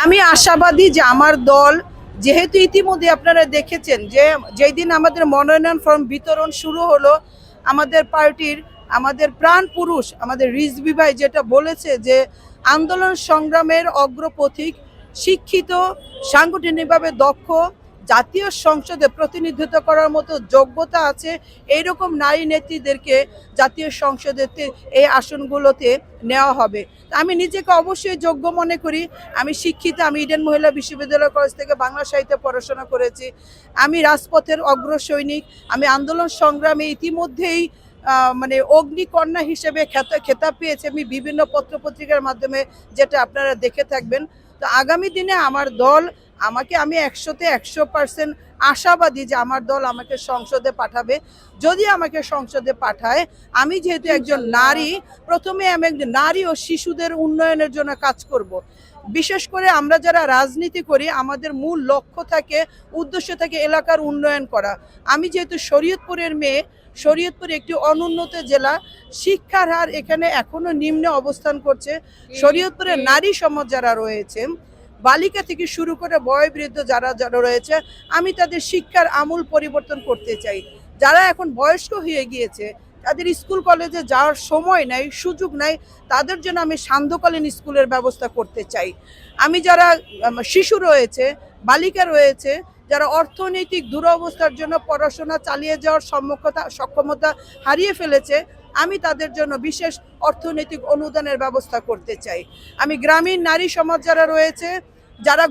আমি আশাবাদী যে আমার দল, যেহেতু ইতিমধ্যে আপনারা দেখেছেন যে যেই দিন আমাদের মনোনয়ন ফর্ম বিতরণ শুরু হলো, আমাদের পার্টির আমাদের প্রাণ পুরুষ আমাদের রিজভী ভাই যেটা বলেছে যে আন্দোলন সংগ্রামের অগ্রপথিক, শিক্ষিত, সাংগঠনিকভাবে দক্ষ, জাতীয় সংসদে প্রতিনিধিত্ব করার মতো যোগ্যতা আছে এইরকম নারী নেত্রীদেরকে জাতীয় সংসদে এই আসনগুলোতে নেওয়া হবে। আমি নিজেকে অবশ্যই যোগ্য মনে করি। আমি শিক্ষিত, আমি ইডেন মহিলা বিশ্ববিদ্যালয় কলেজ থেকে বাংলা সাহিত্যে পড়াশোনা করেছি। আমি রাজপথের অগ্রসৈনিক। আমি আন্দোলন সংগ্রামে ইতিমধ্যেই মানে অগ্নিকন্যা হিসেবে খেতাব পেয়েছি আমি বিভিন্ন পত্রপত্রিকার মাধ্যমে, যেটা আপনারা দেখে থাকবেন। তো আগামী দিনে আমার দল আমাকে, আমি 100-তে 100% আশাবাদী যে আমার দল আমাকে সংসদে পাঠাবে। যদি আমাকে সংসদে পাঠায়, আমি যেহেতু একজন নারী, প্রথমে আমি একজন নারী ও শিশুদের উন্নয়নের জন্য কাজ করব। বিশেষ করে আমরা যারা রাজনীতি করি, আমাদের মূল লক্ষ্য থাকে, উদ্দেশ্য থাকে এলাকার উন্নয়ন করা। আমি যেহেতু শরীয়তপুরের মেয়ে, শরীয়তপুর একটি অনুন্নত জেলা, শিক্ষার হার এখানে এখনো নিম্নে অবস্থান করছে। শরীয়তপুরের নারী সমাজ যারা রয়েছে, বালিকা থেকে শুরু করে বয়োবৃদ্ধ যারা যারা রয়েছে, আমি তাদের শিক্ষার আমূল পরিবর্তন করতে চাই। যারা এখন বয়স্ক হয়ে গিয়েছে, তাদের স্কুল কলেজে যাওয়ার সময় নাই, সুযোগ নাই, তাদের জন্য আমি সান্ধ্যকালীন স্কুলের ব্যবস্থা করতে চাই। আমি যারা শিশু রয়েছে, বালিকা রয়েছে, যারা অর্থনৈতিক দুরবস্থার জন্য পড়াশোনা চালিয়ে যাওয়ার সক্ষমতা হারিয়ে ফেলেছে, আমি তাদের জন্য বিশেষ অর্থনৈতিক অনুদানের ব্যবস্থা করতে চাই। আমি গ্রামীণ নারী সমাজ যারা রয়েছে, যারা